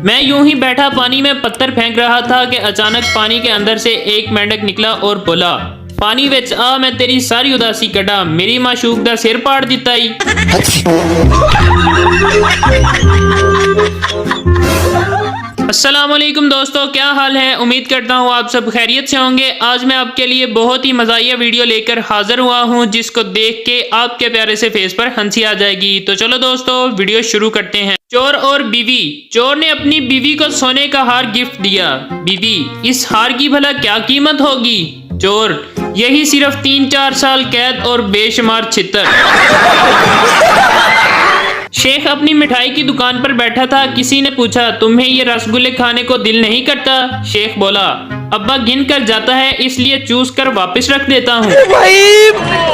मैं यूं ही बैठा पानी में पत्थर फेंक रहा था कि अचानक पानी के अंदर से एक मेंढक निकला और बोला, पानी विच आ मैं तेरी सारी उदासी कड़ा, मेरी माशूक दा सिर पाड़ दिता ही। अस्सलामुअलैकुम दोस्तों, क्या हाल है। उम्मीद करता हूँ आप सब खैरियत से होंगे। आज मैं आपके लिए बहुत ही मज़ाहिया वीडियो लेकर हाजिर हुआ हूँ, जिसको देख के आपके प्यारे से फेस पर हंसी आ जाएगी। तो चलो दोस्तों वीडियो शुरू करते हैं। चोर और बीवी। चोर ने अपनी बीवी को सोने का हार गिफ्ट दिया। बीवी, इस हार की भला क्या कीमत होगी। चोर, यही सिर्फ 3-4 साल कैद और बेशुमार छितर। शेख अपनी मिठाई की दुकान पर बैठा था। किसी ने पूछा, तुम्हें ये रसगुल्ले खाने को दिल नहीं करता। शेख बोला, अब्बा गिन कर जाता है इसलिए चूस कर वापस रख देता हूँ। भाई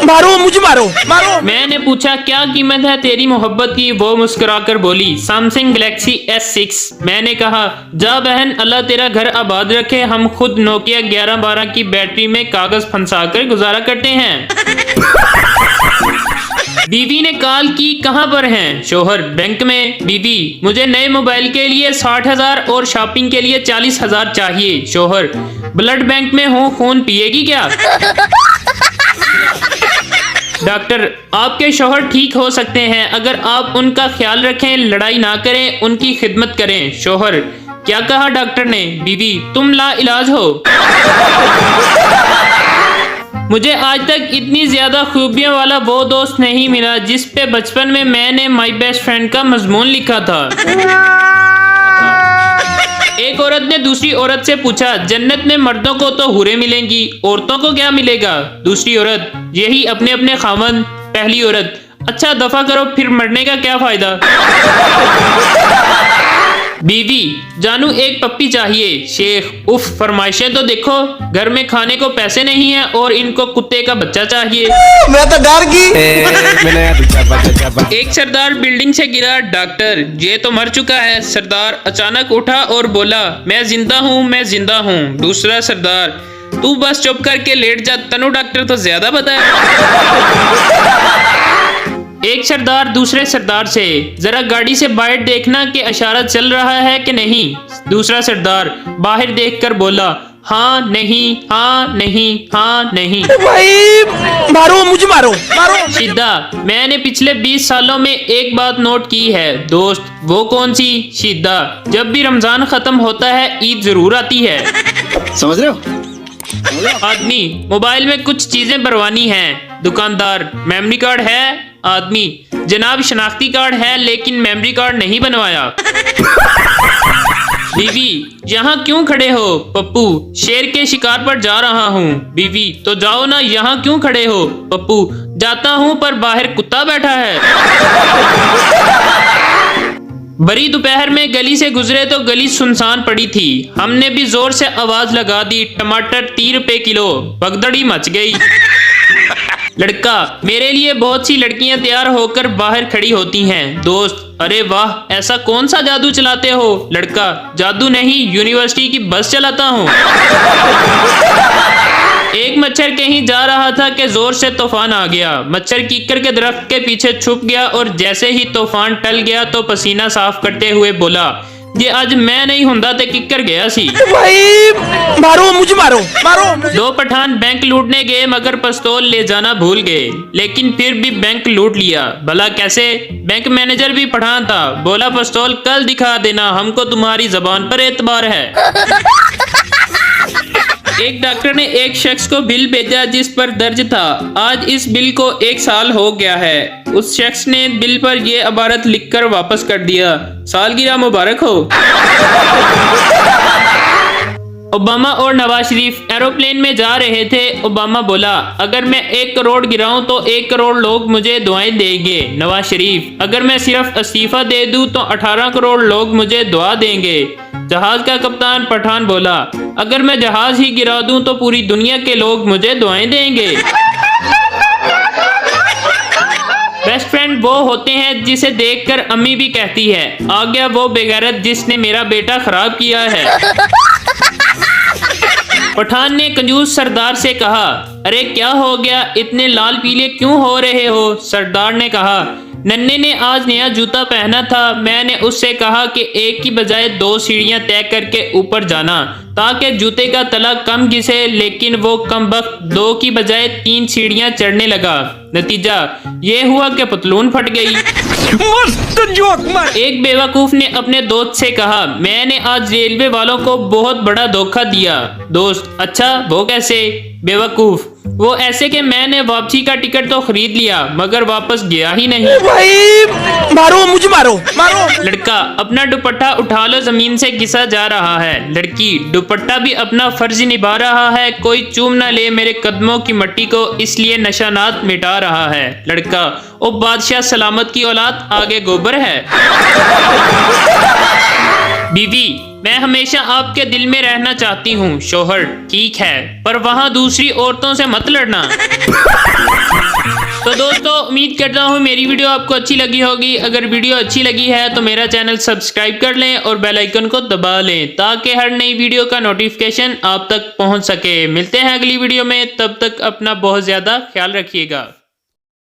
मारो, मुझे मारो मारो। मैंने पूछा, क्या कीमत है तेरी मोहब्बत की। वो मुस्कुराकर बोली, सैमसंग गैलेक्सी S6। मैंने कहा, जा बहन, अल्लाह तेरा घर आबाद रखे। हम खुद नोकिया 1112 की बैटरी में कागज फंसा कर गुजारा करते हैं। बीवी ने कॉल की, कहाँ पर हैं। शोहर, बैंक में। बीवी, मुझे नए मोबाइल के लिए 60,000 और शॉपिंग के लिए 40,000 चाहिए। शोहर, ब्लड बैंक में हूँ, खून पिएगी क्या। डॉक्टर, आपके शोहर ठीक हो सकते हैं अगर आप उनका ख्याल रखें, लड़ाई ना करें, उनकी खिदमत करें। शोहर, क्या कहा डॉक्टर ने। बीवी, तुम ला इलाज हो। मुझे आज तक इतनी ज्यादा खूबियों वाला वो दोस्त नहीं मिला जिस पे बचपन में मैंने माई बेस्ट फ्रेंड का मजमून लिखा था। एक औरत ने दूसरी औरत से पूछा, जन्नत में मर्दों को तो हुरें मिलेंगी, औरतों को क्या मिलेगा। दूसरी औरत, यही अपने अपने खामन। पहली औरत, अच्छा दफा करो, फिर मरने का क्या फायदा। बीवी, जानू एक पप्पी चाहिए। शेख, उफ, फरमाइशें तो देखो, घर में खाने को पैसे नहीं है और इनको कुत्ते का बच्चा चाहिए। मैं तो डर गई। एक सरदार बिल्डिंग से गिरा। डॉक्टर, ये तो मर चुका है। सरदार अचानक उठा और बोला, मैं जिंदा हूँ, मैं जिंदा हूँ। दूसरा सरदार, तू बस चुप करके लेट जा, तनु डॉक्टर तो ज्यादा पता है। एक सरदार दूसरे सरदार से, जरा गाड़ी से बाहर देखना कि इशारा चल रहा है कि नहीं। दूसरा सरदार बाहर देखकर बोला, हाँ नहीं, हाँ नहीं, हाँ नहीं। भाई मारो, मुझे मारो मारो। सीधा, मैंने पिछले 20 सालों में एक बात नोट की है। दोस्त, वो कौन सी। सीधा, जब भी रमजान खत्म होता है ईद जरूर आती है। समझ रहे हो। आदमी, मोबाइल में कुछ चीजें भरवानी हैं। दुकानदार, मेमोरी कार्ड है। आदमी, जनाब शनाख्ती कार्ड है लेकिन मेमोरी कार्ड नहीं बनवाया। बीवी, यहाँ क्यों खड़े हो। पप्पू, शेर के शिकार पर जा रहा हूँ। बीवी, तो जाओ ना, यहाँ क्यों खड़े हो। पप्पू, जाता हूँ पर बाहर कुत्ता बैठा है। बड़ी दोपहर में गली से गुजरे तो गली सुनसान पड़ी थी। हमने भी जोर से आवाज लगा दी, टमाटर 30 रुपए किलो। भगदड़ी मच गई। लड़का, मेरे लिए बहुत सी लड़कियां तैयार होकर बाहर खड़ी होती हैं। दोस्त, अरे वाह, ऐसा कौन सा जादू चलाते हो। लड़का, जादू नहीं, यूनिवर्सिटी की बस चलाता हूँ। एक मच्छर कहीं जा रहा था कि जोर से तूफान आ गया। मच्छर कीकर के दरख्त के पीछे छुप गया और जैसे ही तूफान टल गया तो पसीना साफ करते हुए बोला, ये आज मैं नहीं हुंदा ते किकर गया सी। भाई मारो, मुझे मारो मारो। दो पठान बैंक लूटने गए मगर पिस्तौल ले जाना भूल गए, लेकिन फिर भी बैंक लूट लिया। भला कैसे। बैंक मैनेजर भी पठान था। बोला, पिस्तौल कल दिखा देना, हमको तुम्हारी जबान पर एतबार है। एक डॉक्टर ने एक शख्स को बिल भेजा जिस पर दर्ज था, आज इस बिल को 1 साल हो गया है। उस शख्स ने बिल पर यह इबारत लिखकर वापस कर दिया, सालगिरह मुबारक हो। ओबामा और नवाज शरीफ एरोप्लेन में जा रहे थे। ओबामा बोला, अगर मैं 1 करोड़ गिराऊं तो 1 करोड़ लोग मुझे दुआएं देंगे। नवाज शरीफ, अगर मैं सिर्फ इस्तीफा दे दूं तो 18 करोड़ लोग मुझे दुआ देंगे। जहाज का कप्तान पठान बोला, अगर मैं जहाज ही गिरा दूं तो पूरी दुनिया के लोग मुझे दुआएं देंगे। बेस्ट फ्रेंड वो होते हैं जिसे देखकर अम्मी भी कहती है, आ गया वो बेगैरत जिसने मेरा बेटा खराब किया है। पठान ने कंजूस सरदार से कहा, अरे क्या हो गया, इतने लाल पीले क्यों हो रहे हो। सरदार ने कहा, नन्हे ने आज नया जूता पहना था। मैंने उससे कहा कि एक की बजाय 2 सीढ़ियां तय करके ऊपर जाना ताकि जूते का तला कम घिसे, लेकिन वो कमबख्त 2 की बजाय 3 सीढ़ियां चढ़ने लगा। नतीजा ये हुआ कि पतलून फट गई। मस्त जोक मार। एक बेवकूफ ने अपने दोस्त से कहा, मैंने आज रेलवे वालों को बहुत बड़ा धोखा दिया। दोस्त, अच्छा वो कैसे? बेवकूफ, वो ऐसे कि मैंने वापसी का टिकट तो खरीद लिया मगर वापस गया ही नहीं। भाई मारो मुझे, मारो मारो। लड़का, अपना दुपट्टा उठा लो, जमीन से घिसा जा रहा है। लड़की, दुपट्टा भी अपना फर्ज निभा रहा है, कोई चूम ना ले मेरे कदमों की मट्टी को, इसलिए नशानात मिटा रहा है। लड़का, ओ बादशाह सलामत की औलाद, आगे गोबर है। बीवी, मैं हमेशा आपके दिल में रहना चाहती हूँ। शोहर, ठीक है, पर वहाँ दूसरी औरतों से मत लड़ना। तो दोस्तों, उम्मीद करता हूँ मेरी वीडियो आपको अच्छी लगी होगी। अगर वीडियो अच्छी लगी है तो मेरा चैनल सब्सक्राइब कर लें और बेल आइकन को दबा लें ताकि हर नई वीडियो का नोटिफिकेशन आप तक पहुँच सके। मिलते हैं अगली वीडियो में, तब तक अपना बहुत ज़्यादा ख्याल रखिएगा।